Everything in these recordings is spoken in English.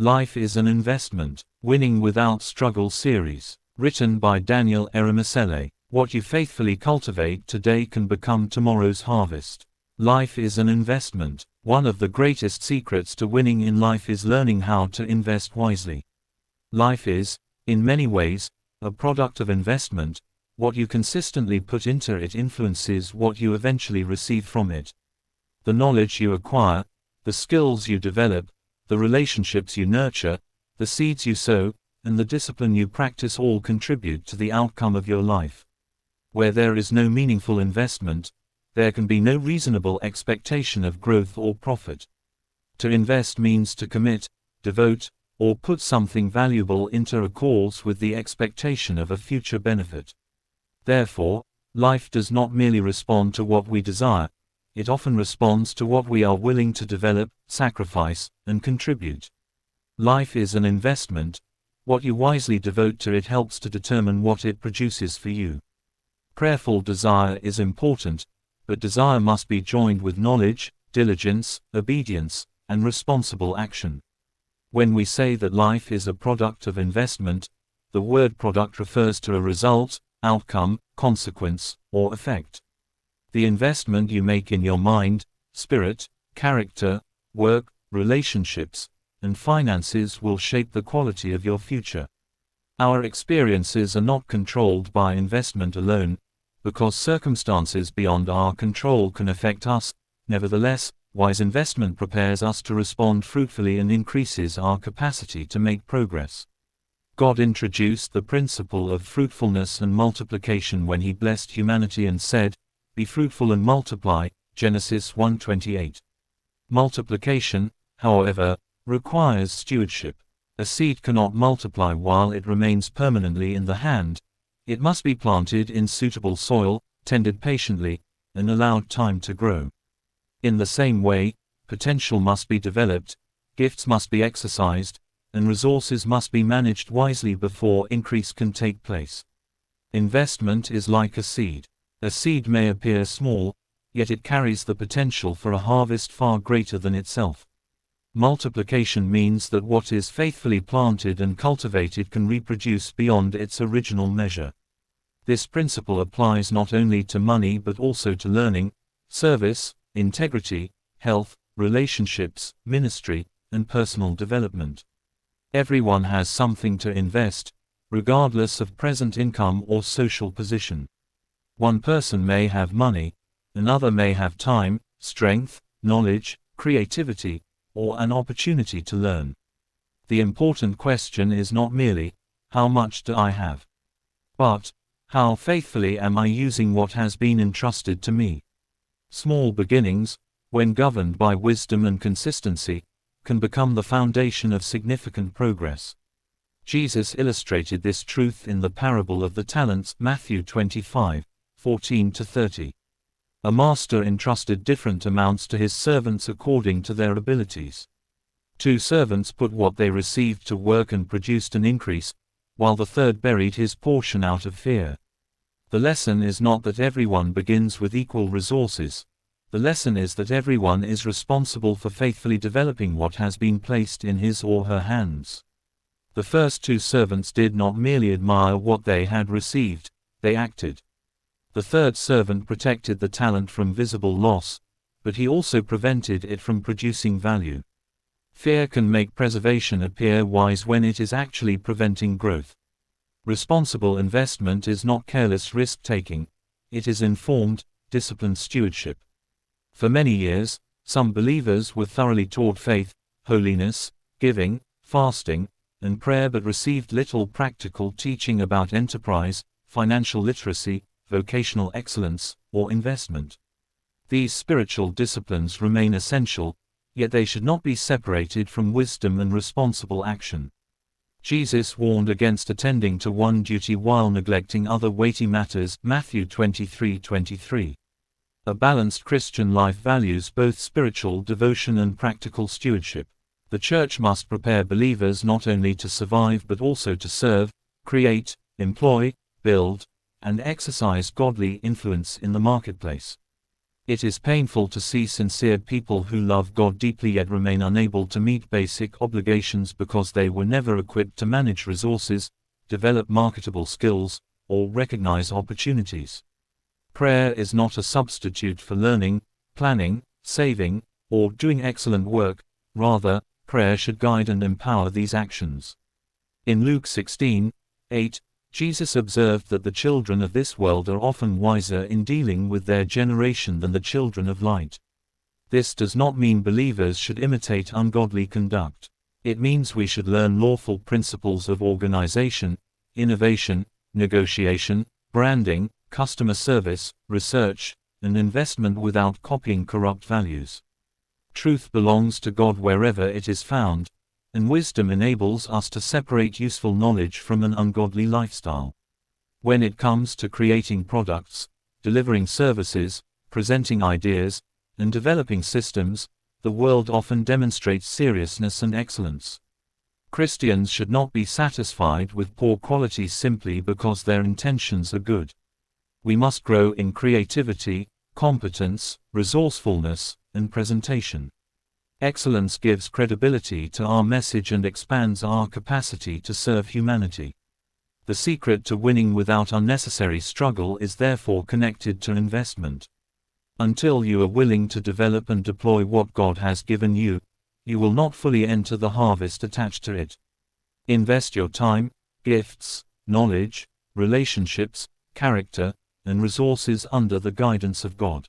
Life is an Investment. Winning Without Struggle series. Written by Daniel Eremisele. What you faithfully cultivate today can become tomorrow's harvest. Life is an investment. One of the greatest secrets to winning in life is learning how to invest wisely. Life is, in many ways, a product of investment. What you consistently put into it influences what you eventually receive from it. The knowledge you acquire, the skills you develop, the relationships you nurture, the seeds you sow, and the discipline you practice all contribute to the outcome of your life. Where there is no meaningful investment, there can be no reasonable expectation of growth or profit. To invest means to commit, devote, or put something valuable into a cause with the expectation of a future benefit. Therefore, life does not merely respond to what we desire, it often responds to what we are willing to develop, sacrifice, and contribute. Life is an investment. What you wisely devote to it helps to determine what it produces for you. Prayerful desire is important, but desire must be joined with knowledge, diligence, obedience, and responsible action. When we say that life is a product of investment, the word product refers to a result, outcome, consequence, or effect. The investment you make in your mind, spirit, character, work, relationships, and finances will shape the quality of your future. Our experiences are not controlled by investment alone, because circumstances beyond our control can affect us. Nevertheless, wise investment prepares us to respond fruitfully and increases our capacity to make progress. God introduced the principle of fruitfulness and multiplication when He blessed humanity and said, "Be fruitful and multiply," Genesis 1:28. Multiplication, however, requires stewardship. A seed cannot multiply while it remains permanently in the hand. It must be planted in suitable soil, tended patiently, and allowed time to grow. In the same way, potential must be developed, gifts must be exercised, and resources must be managed wisely before increase can take place. Investment is like a seed. A seed may appear small, yet it carries the potential for a harvest far greater than itself. Multiplication means that what is faithfully planted and cultivated can reproduce beyond its original measure. This principle applies not only to money but also to learning, service, integrity, health, relationships, ministry, and personal development. Everyone has something to invest, regardless of present income or social position. One person may have money, another may have time, strength, knowledge, creativity, or an opportunity to learn. The important question is not merely, how much do I have? But, how faithfully am I using what has been entrusted to me? Small beginnings, when governed by wisdom and consistency, can become the foundation of significant progress. Jesus illustrated this truth in the parable of the talents, Matthew 25:14-30. A master entrusted different amounts to his servants according to their abilities. 2 servants put what they received to work and produced an increase, while the third buried his portion out of fear. The lesson is not that everyone begins with equal resources. The lesson is that everyone is responsible for faithfully developing what has been placed in his or her hands. The first 2 servants did not merely admire what they had received, they acted. The third servant protected the talent from visible loss, but he also prevented it from producing value. Fear can make preservation appear wise when it is actually preventing growth. Responsible investment is not careless risk-taking, it is informed, disciplined stewardship. For many years, some believers were thoroughly taught faith, holiness, giving, fasting, and prayer but received little practical teaching about enterprise, financial literacy, vocational excellence, or investment. These spiritual disciplines remain essential, yet they should not be separated from wisdom and responsible action. Jesus warned against attending to one duty while neglecting other weighty matters, Matthew 23:23. A balanced Christian life values both spiritual devotion and practical stewardship. The church must prepare believers not only to survive but also to serve, create, employ, build, and exercise godly influence in the marketplace. It is painful to see sincere people who love God deeply yet remain unable to meet basic obligations because they were never equipped to manage resources, develop marketable skills, or recognize opportunities. Prayer is not a substitute for learning, planning, saving, or doing excellent work. Rather, prayer should guide and empower these actions. In Luke 16:8, Jesus observed that the children of this world are often wiser in dealing with their generation than the children of light. This does not mean believers should imitate ungodly conduct. It means we should learn lawful principles of organization, innovation, negotiation, branding, customer service, research, and investment without copying corrupt values. Truth belongs to God wherever it is found, and wisdom enables us to separate useful knowledge from an ungodly lifestyle. When it comes to creating products, delivering services, presenting ideas, and developing systems, the world often demonstrates seriousness and excellence. Christians should not be satisfied with poor qualities simply because their intentions are good. We must grow in creativity, competence, resourcefulness, and presentation. Excellence gives credibility to our message and expands our capacity to serve humanity. The secret to winning without unnecessary struggle is therefore connected to investment. Until you are willing to develop and deploy what God has given you, you will not fully enter the harvest attached to it. Invest your time, gifts, knowledge, relationships, character, and resources under the guidance of God.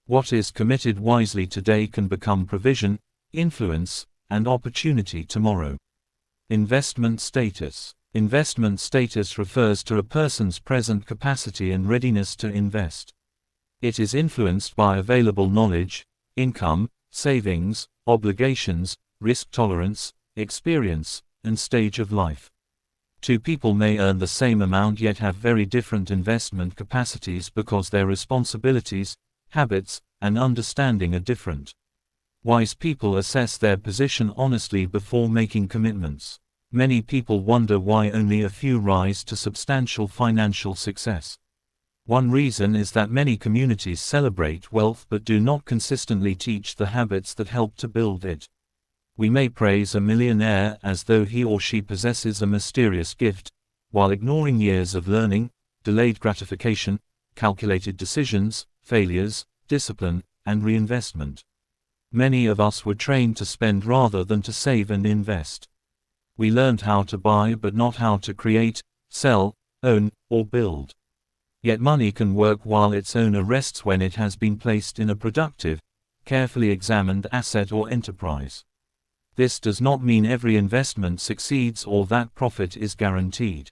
What is committed wisely today can become provision, influence, and opportunity tomorrow. Investment status. Investment status refers to a person's present capacity and readiness to invest. It is influenced by available knowledge, income, savings, obligations, risk tolerance, experience, and stage of life. Two people may earn the same amount yet have very different investment capacities because their responsibilities, habits, and understanding are different. Wise people assess their position honestly before making commitments. Many people wonder why only a few rise to substantial financial success. One reason is that many communities celebrate wealth but do not consistently teach the habits that help to build it. We may praise a millionaire as though he or she possesses a mysterious gift, while ignoring years of learning, delayed gratification, calculated decisions, failures, discipline, and reinvestment. Many of us were trained to spend rather than to save and invest. We learned how to buy but not how to create, sell, own, or build. Yet money can work while its owner rests when it has been placed in a productive, carefully examined asset or enterprise. This does not mean every investment succeeds or that profit is guaranteed.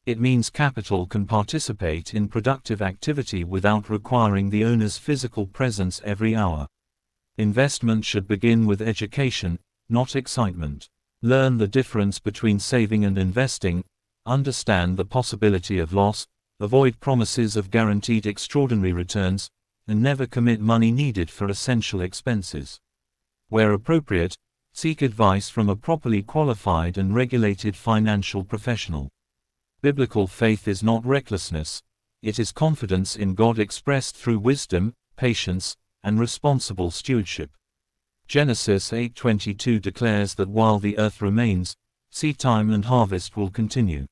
It means capital can participate in productive activity without requiring the owner's physical presence every hour. Investment should begin with education, not excitement. Learn the difference between saving and investing, understand the possibility of loss, avoid promises of guaranteed extraordinary returns, and never commit money needed for essential expenses. Where appropriate, seek advice from a properly qualified and regulated financial professional. Biblical faith is not recklessness, it is confidence in God expressed through wisdom, patience, and responsible stewardship. Genesis 8:22 declares that while the earth remains, seed time and harvest will continue.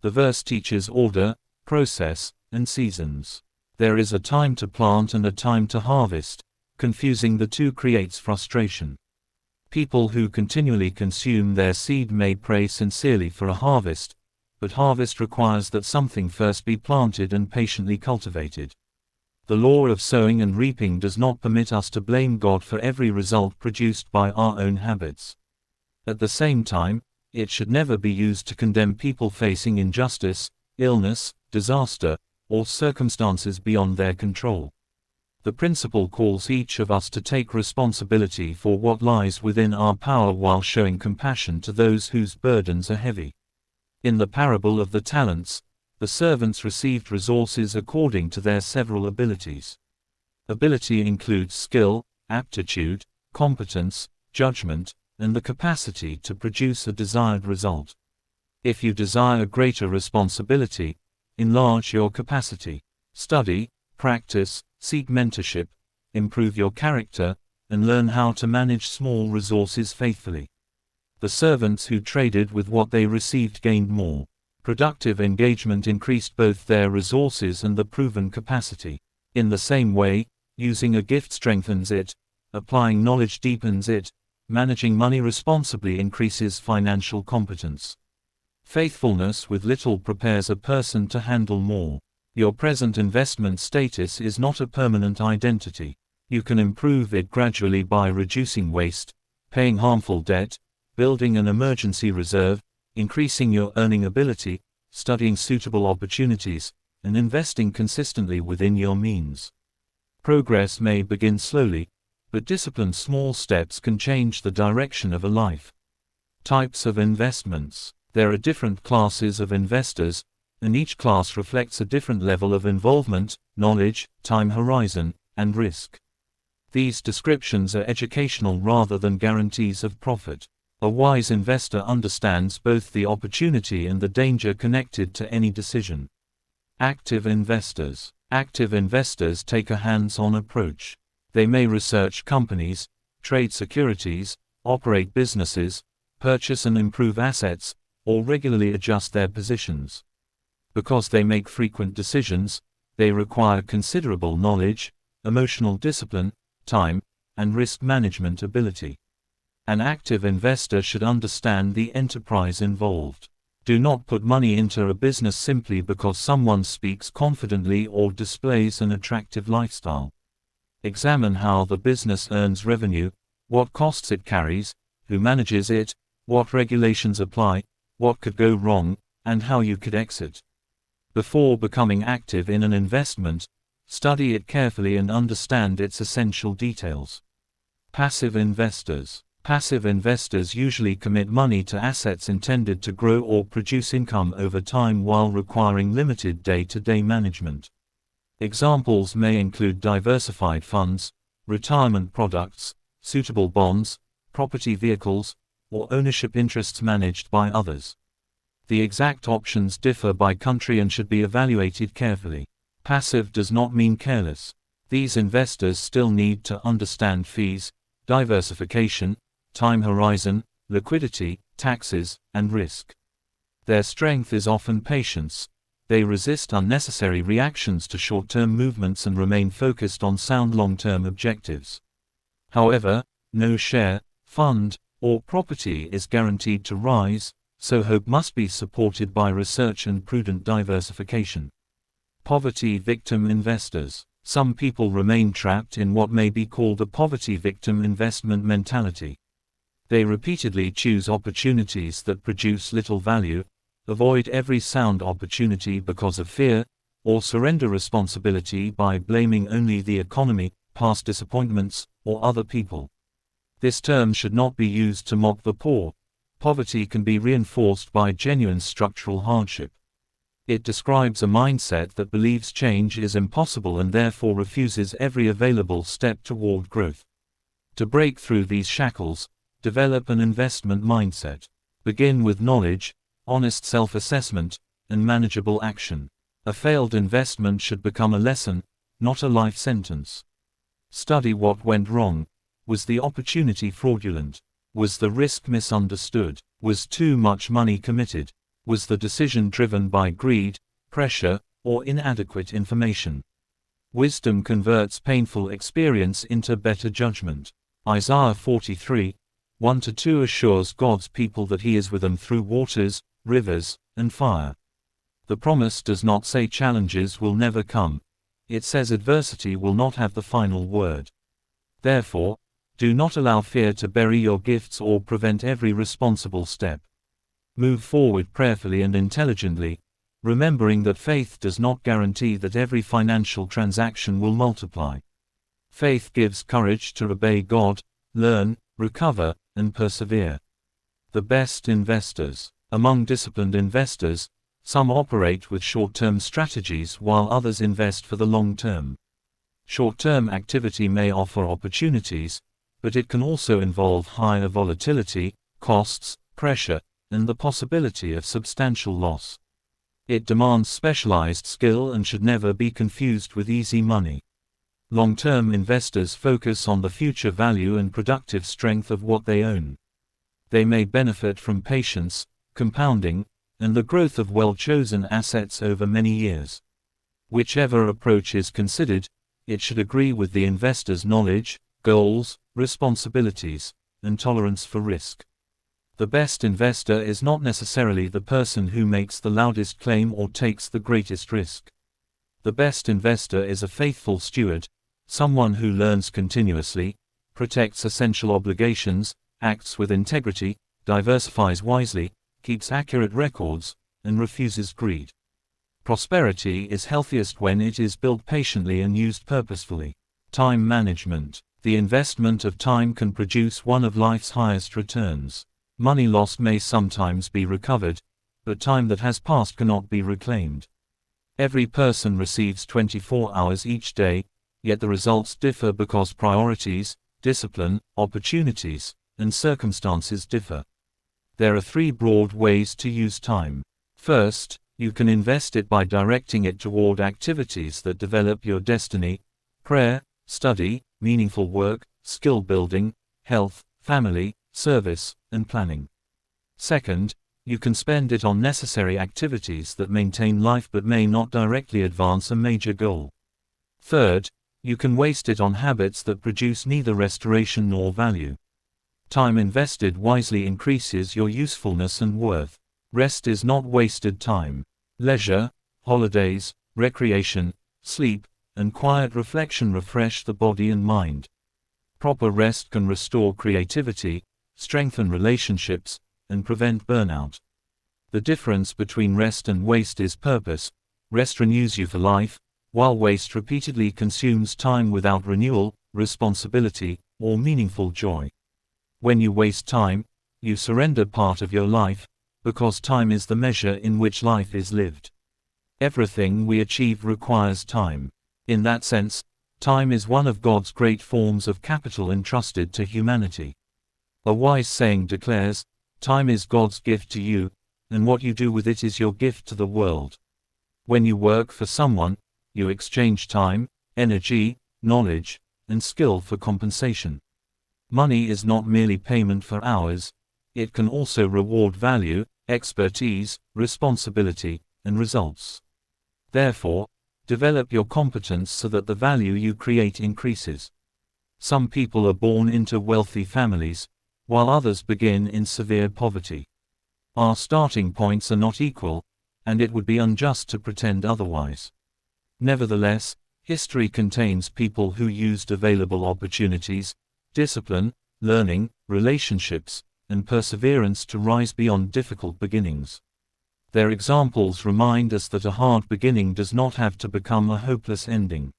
The verse teaches order, process, and seasons. There is a time to plant and a time to harvest. Confusing the two creates frustration. People who continually consume their seed may pray sincerely for a harvest, but harvest requires that something first be planted and patiently cultivated. The law of sowing and reaping does not permit us to blame God for every result produced by our own habits. At the same time, it should never be used to condemn people facing injustice, illness, disaster, or circumstances beyond their control. The principle calls each of us to take responsibility for what lies within our power while showing compassion to those whose burdens are heavy. In the parable of the talents, the servants received resources according to their several abilities. Ability includes skill, aptitude, competence, judgment, and the capacity to produce a desired result. If you desire greater responsibility, enlarge your capacity. Study, practice, seek mentorship, improve your character, and learn how to manage small resources faithfully. The servants who traded with what they received gained more. Productive engagement increased both their resources and the proven capacity. In the same way, using a gift strengthens it, applying knowledge deepens it, managing money responsibly increases financial competence. Faithfulness with little prepares a person to handle more. Your present investment status is not a permanent identity. You can improve it gradually by reducing waste, paying harmful debt, building an emergency reserve, increasing your earning ability, studying suitable opportunities, and investing consistently within your means. Progress may begin slowly, but disciplined small steps can change the direction of a life. Types of investments. There are different classes of investors, and each class reflects a different level of involvement, knowledge, time horizon, and risk. These descriptions are educational rather than guarantees of profit. A wise investor understands both the opportunity and the danger connected to any decision. Active investors. Active investors take a hands-on approach. They may research companies, trade securities, operate businesses, purchase and improve assets, or regularly adjust their positions. Because they make frequent decisions, they require considerable knowledge, emotional discipline, time, and risk management ability. An active investor should understand the enterprise involved. Do not put money into a business simply because someone speaks confidently or displays an attractive lifestyle. Examine how the business earns revenue, what costs it carries, who manages it, what regulations apply, what could go wrong, and how you could exit. Before becoming active in an investment, study it carefully and understand its essential details. Passive investors. Passive investors usually commit money to assets intended to grow or produce income over time while requiring limited day-to-day management. Examples may include diversified funds, retirement products, suitable bonds, property vehicles, or ownership interests managed by others. The exact options differ by country and should be evaluated carefully. Passive does not mean careless. These investors still need to understand fees, diversification, time horizon, liquidity, taxes, and risk. Their strength is often patience. They resist unnecessary reactions to short-term movements and remain focused on sound long-term objectives. However, no share, fund, or property is guaranteed to rise, so hope must be supported by research and prudent diversification. Poverty victim investors. Some people remain trapped in what may be called a poverty victim investment mentality. They repeatedly choose opportunities that produce little value, avoid every sound opportunity because of fear, or surrender responsibility by blaming only the economy, past disappointments, or other people. This term should not be used to mock the poor. Poverty can be reinforced by genuine structural hardship. It describes a mindset that believes change is impossible and therefore refuses every available step toward growth. To break through these shackles, develop an investment mindset. Begin with knowledge, honest self-assessment, and manageable action. A failed investment should become a lesson, not a life sentence. Study what went wrong. Was the opportunity fraudulent? Was the risk misunderstood? Was too much money committed? Was the decision driven by greed, pressure, or inadequate information? Wisdom converts painful experience into better judgment. Isaiah 43, 1-2 assures God's people that He is with them through waters, rivers, and fire. The promise does not say challenges will never come. It says adversity will not have the final word. Therefore, do not allow fear to bury your gifts or prevent every responsible step. Move forward prayerfully and intelligently, remembering that faith does not guarantee that every financial transaction will multiply. Faith gives courage to obey God, learn, recover, and persevere. The best investors. Among disciplined investors, some operate with short-term strategies while others invest for the long term. Short-term activity may offer opportunities, but it can also involve higher volatility, costs, pressure, and the possibility of substantial loss. It demands specialized skill and should never be confused with easy money. Long-term investors focus on the future value and productive strength of what they own. They may benefit from patience, compounding, and the growth of well-chosen assets over many years. Whichever approach is considered, it should agree with the investor's knowledge, goals, responsibilities, and tolerance for risk. The best investor is not necessarily the person who makes the loudest claim or takes the greatest risk. The best investor is a faithful steward, someone who learns continuously, protects essential obligations, acts with integrity, diversifies wisely, keeps accurate records, and refuses greed. Prosperity is healthiest when it is built patiently and used purposefully. Time management. The investment of time can produce one of life's highest returns. Money lost may sometimes be recovered, but time that has passed cannot be reclaimed. Every person receives 24 hours each day, yet the results differ because priorities, discipline, opportunities, and circumstances differ. There are three broad ways to use time. First, you can invest it by directing it toward activities that develop your destiny: prayer, study, meaningful work, skill building, health, family, service, and planning. Second, you can spend it on necessary activities that maintain life but may not directly advance a major goal. Third, you can waste it on habits that produce neither restoration nor value. Time invested wisely increases your usefulness and worth. Rest is not wasted time. Leisure, holidays, recreation, sleep, and quiet reflection refresh the body and mind. Proper rest can restore creativity, strengthen relationships, and prevent burnout. The difference between rest and waste is purpose. Rest renews you for life, while waste repeatedly consumes time without renewal, responsibility, or meaningful joy. When you waste time, you surrender part of your life, because time is the measure in which life is lived. Everything we achieve requires time. In that sense, time is one of God's great forms of capital entrusted to humanity. A wise saying declares, "Time is God's gift to you, and what you do with it is your gift to the world." When you work for someone, you exchange time, energy, knowledge, and skill for compensation. Money is not merely payment for hours, it can also reward value, expertise, responsibility, and results. Therefore, develop your competence so that the value you create increases. Some people are born into wealthy families, while others begin in severe poverty. Our starting points are not equal, and it would be unjust to pretend otherwise. Nevertheless, history contains people who used available opportunities, discipline, learning, relationships, and perseverance to rise beyond difficult beginnings. Their examples remind us that a hard beginning does not have to become a hopeless ending.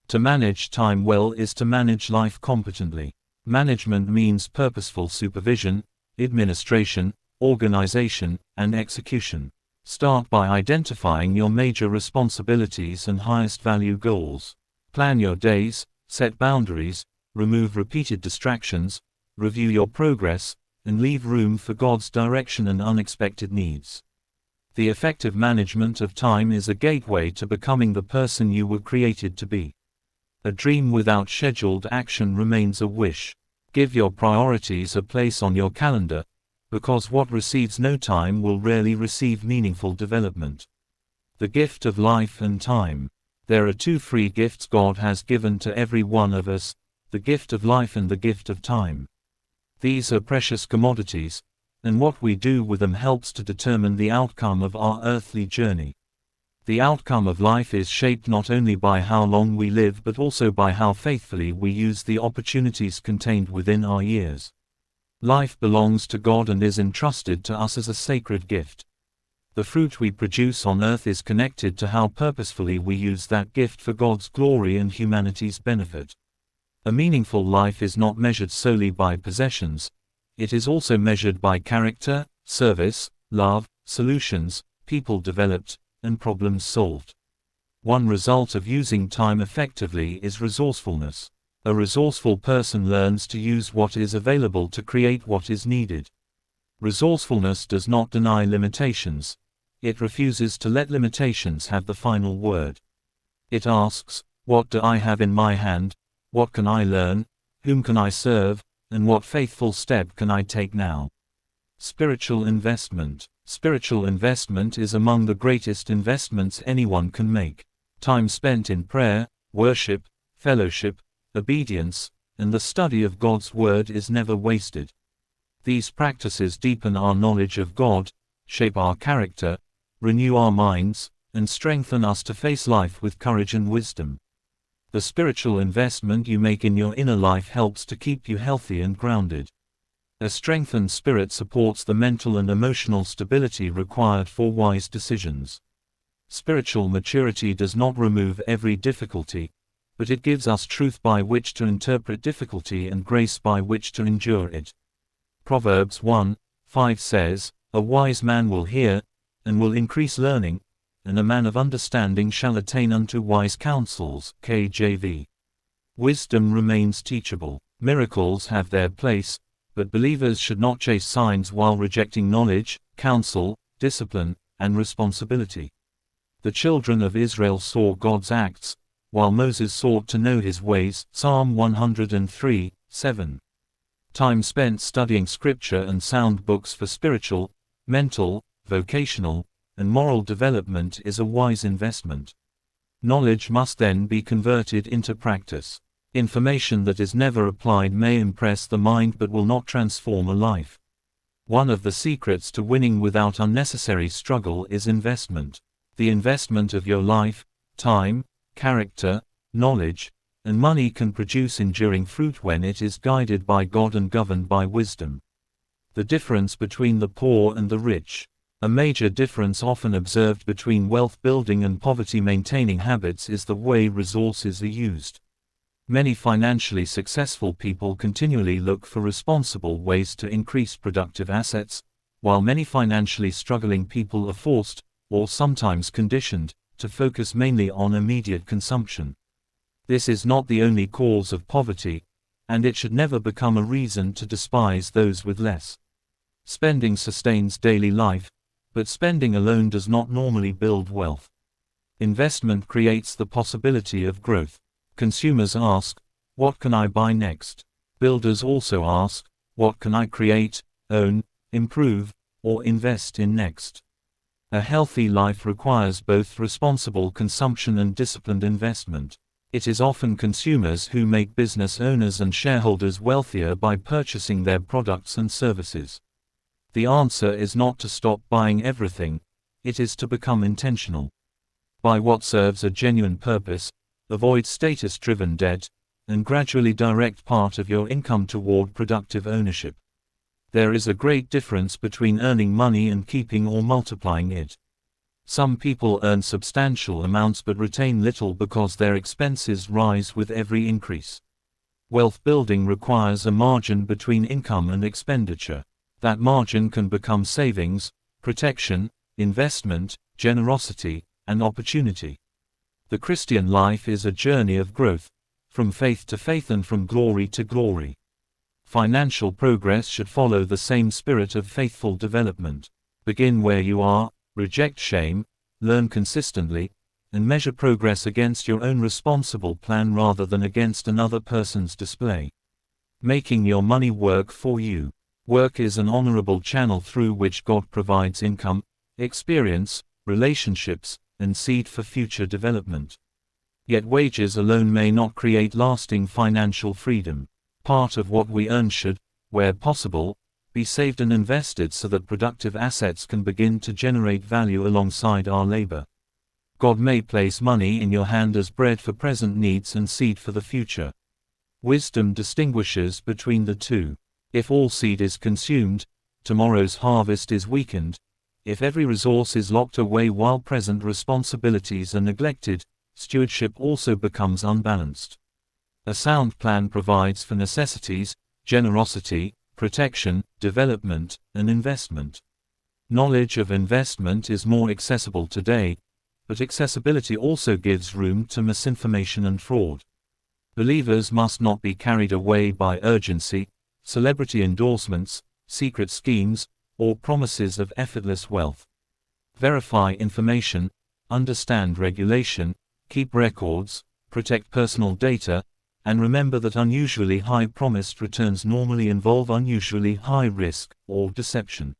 To manage time well is to manage life competently. Management means purposeful supervision, administration, organization, and execution. Start by identifying your major responsibilities and highest value goals. Plan your days, set boundaries, remove repeated distractions, review your progress, and leave room for God's direction and unexpected needs. The effective management of time is a gateway to becoming the person you were created to be. A dream without scheduled action remains a wish. Give your priorities a place on your calendar, because what receives no time will rarely receive meaningful development. The gift of life and time. There are two free gifts God has given to every one of us, the gift of life and the gift of time. These are precious commodities, and what we do with them helps to determine the outcome of our earthly journey. The outcome of life is shaped not only by how long we live but also by how faithfully we use the opportunities contained within our years. Life belongs to God and is entrusted to us as a sacred gift. The fruit we produce on earth is connected to how purposefully we use that gift for God's glory and humanity's benefit. A meaningful life is not measured solely by possessions, it is also measured by character, service, love, solutions, people developed, and problems solved. One result of using time effectively is resourcefulness. A resourceful person learns to use what is available to create what is needed. Resourcefulness does not deny limitations, it refuses to let limitations have the final word. It asks, What do I have in my hand? What can I learn? Whom can I serve? And what faithful step can I take now? Spiritual investment. Spiritual investment is among the greatest investments anyone can make. Time spent in prayer, worship, fellowship, obedience, and the study of God's Word is never wasted. These practices deepen our knowledge of God, shape our character, renew our minds, and strengthen us to face life with courage and wisdom. The spiritual investment you make in your inner life helps to keep you healthy and grounded. A strengthened spirit supports the mental and emotional stability required for wise decisions. Spiritual maturity does not remove every difficulty, but it gives us truth by which to interpret difficulty and grace by which to endure it. Proverbs 1:5 says, "A wise man will hear, and will increase learning, and a man of understanding shall attain unto wise counsels." KJV. Wisdom remains teachable. Miracles have their place, but believers should not chase signs while rejecting knowledge, counsel, discipline, and responsibility. The children of Israel saw God's acts, while Moses sought to know his ways. Psalm 103:7. Time spent studying scripture and sound books for spiritual, mental, vocational, and moral development is a wise investment. Knowledge must then be converted into practice. Information that is never applied may impress the mind but will not transform a life. One of the secrets to winning without unnecessary struggle is investment. The investment of your life, time, character, knowledge, and money can produce enduring fruit when it is guided by God and governed by wisdom. The difference between the poor and the rich. A major difference often observed between wealth building and poverty maintaining habits is the way resources are used. Many financially successful people continually look for responsible ways to increase productive assets, while many financially struggling people are forced, or sometimes conditioned, to focus mainly on immediate consumption. This is not the only cause of poverty, and it should never become a reason to despise those with less. Spending sustains daily life, but spending alone does not normally build wealth. Investment creates the possibility of growth. Consumers ask, "What can I buy next?" Builders also ask, "What can I create, own, improve, or invest in next?" A healthy life requires both responsible consumption and disciplined investment. It is often consumers who make business owners and shareholders wealthier by purchasing their products and services. The answer is not to stop buying everything, it is to become intentional. Buy what serves a genuine purpose, avoid status-driven debt, and gradually direct part of your income toward productive ownership. There is a great difference between earning money and keeping or multiplying it. Some people earn substantial amounts but retain little because their expenses rise with every increase. Wealth building requires a margin between income and expenditure. That margin can become savings, protection, investment, generosity, and opportunity. The Christian life is a journey of growth, from faith to faith and from glory to glory. Financial progress should follow the same spirit of faithful development. Begin where you are, reject shame, learn consistently, and measure progress against your own responsible plan rather than against another person's display. Making your money work for you. Work is an honorable channel through which God provides income, experience, relationships, and seed for future development. Yet wages alone may not create lasting financial freedom. Part of what we earn should, where possible, be saved and invested so that productive assets can begin to generate value alongside our labor. God may place money in your hand as bread for present needs and seed for the future. Wisdom distinguishes between the two. If all seed is consumed, tomorrow's harvest is weakened. If every resource is locked away while present responsibilities are neglected, stewardship also becomes unbalanced. A sound plan provides for necessities, generosity, protection, development, and investment. Knowledge of investment is more accessible today, but accessibility also gives room to misinformation and fraud. Believers must not be carried away by urgency, celebrity endorsements, secret schemes, or promises of effortless wealth. Verify information, understand regulation, keep records, protect personal data, and remember that unusually high promised returns normally involve unusually high risk or deception.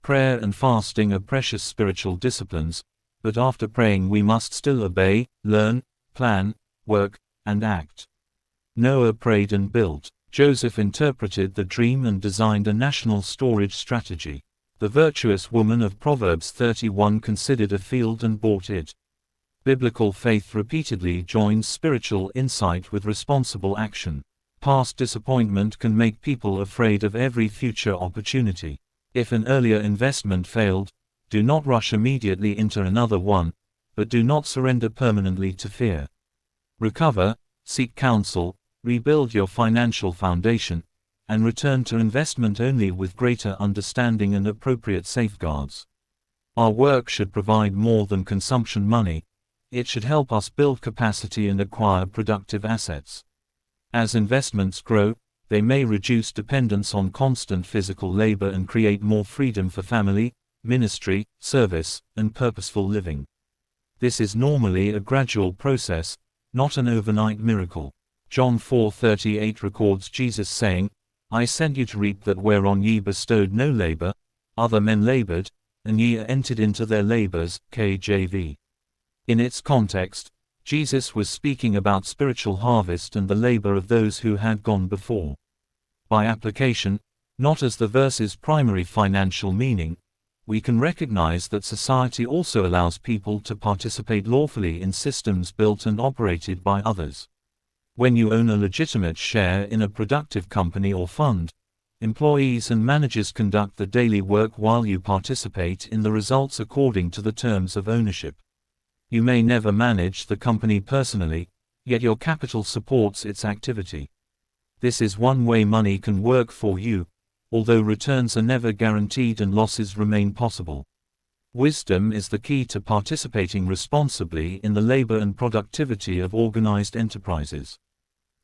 Prayer and fasting are precious spiritual disciplines, but after praying we must still obey, learn, plan, work, and act. Noah prayed and built. Joseph interpreted the dream and designed a national storage strategy. The virtuous woman of Proverbs 31 considered a field and bought it. Biblical faith repeatedly joins spiritual insight with responsible action. Past disappointment can make people afraid of every future opportunity. If an earlier investment failed, do not rush immediately into another one, but do not surrender permanently to fear. Recover, seek counsel, rebuild your financial foundation, and return to investment only with greater understanding and appropriate safeguards. Our work should provide more than consumption money. It should help us build capacity and acquire productive assets. As investments grow, they may reduce dependence on constant physical labor and create more freedom for family, ministry, service, and purposeful living. This is normally a gradual process, not an overnight miracle. John 4:38 records Jesus saying, I sent you to reap that whereon ye bestowed no labor, other men labored, and ye entered into their labors. KJV. In its context, Jesus was speaking about spiritual harvest and the labor of those who had gone before. By application, not as the verse's primary financial meaning, we can recognize that society also allows people to participate lawfully in systems built and operated by others. When you own a legitimate share in a productive company or fund, employees and managers conduct the daily work while you participate in the results according to the terms of ownership. You may never manage the company personally, yet your capital supports its activity. This is one way money can work for you, although returns are never guaranteed and losses remain possible. Wisdom is the key to participating responsibly in the labor and productivity of organized enterprises.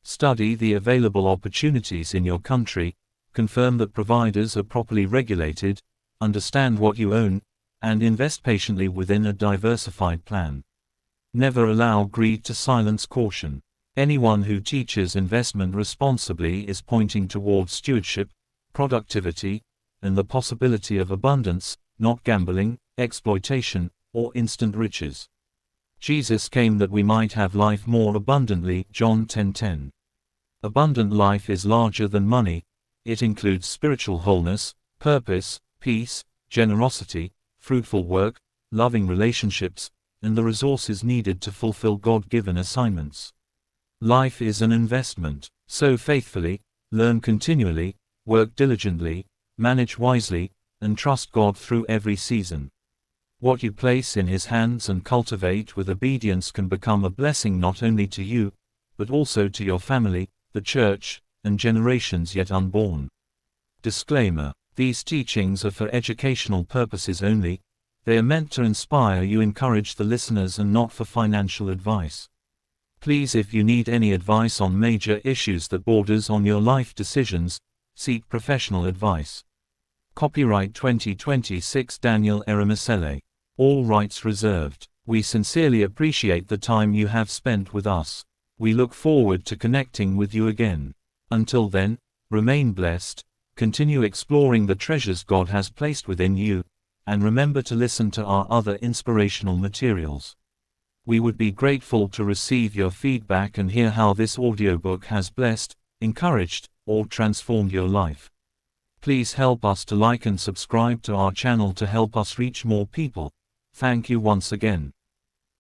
Study the available opportunities in your country, confirm that providers are properly regulated, understand what you own, and invest patiently within a diversified plan. Never allow greed to silence caution. Anyone who teaches investment responsibly is pointing towards stewardship, productivity, and the possibility of abundance, not gambling, exploitation, or instant riches. Jesus came that we might have life more abundantly. John 10:10. Abundant life is larger than money. It includes spiritual wholeness, purpose, peace, generosity, fruitful work, loving relationships, and the resources needed to fulfill God-given assignments. Life is an investment. Sow faithfully, learn continually, work diligently, manage wisely, and trust God through every season. What you place in His hands and cultivate with obedience can become a blessing not only to you, but also to your family, the church, and generations yet unborn. Disclaimer: these teachings are for educational purposes only. They are meant to inspire you, encourage the listeners, and not for financial advice. Please, if you need any advice on major issues that borders on your life decisions, seek professional advice. Copyright 2026 Daniel Eremisele. All rights reserved. We sincerely appreciate the time you have spent with us. We look forward to connecting with you again. Until then, remain blessed, continue exploring the treasures God has placed within you, and remember to listen to our other inspirational materials. We would be grateful to receive your feedback and hear how this audiobook has blessed, encouraged, or transformed your life. Please help us to like and subscribe to our channel to help us reach more people. Thank you once again.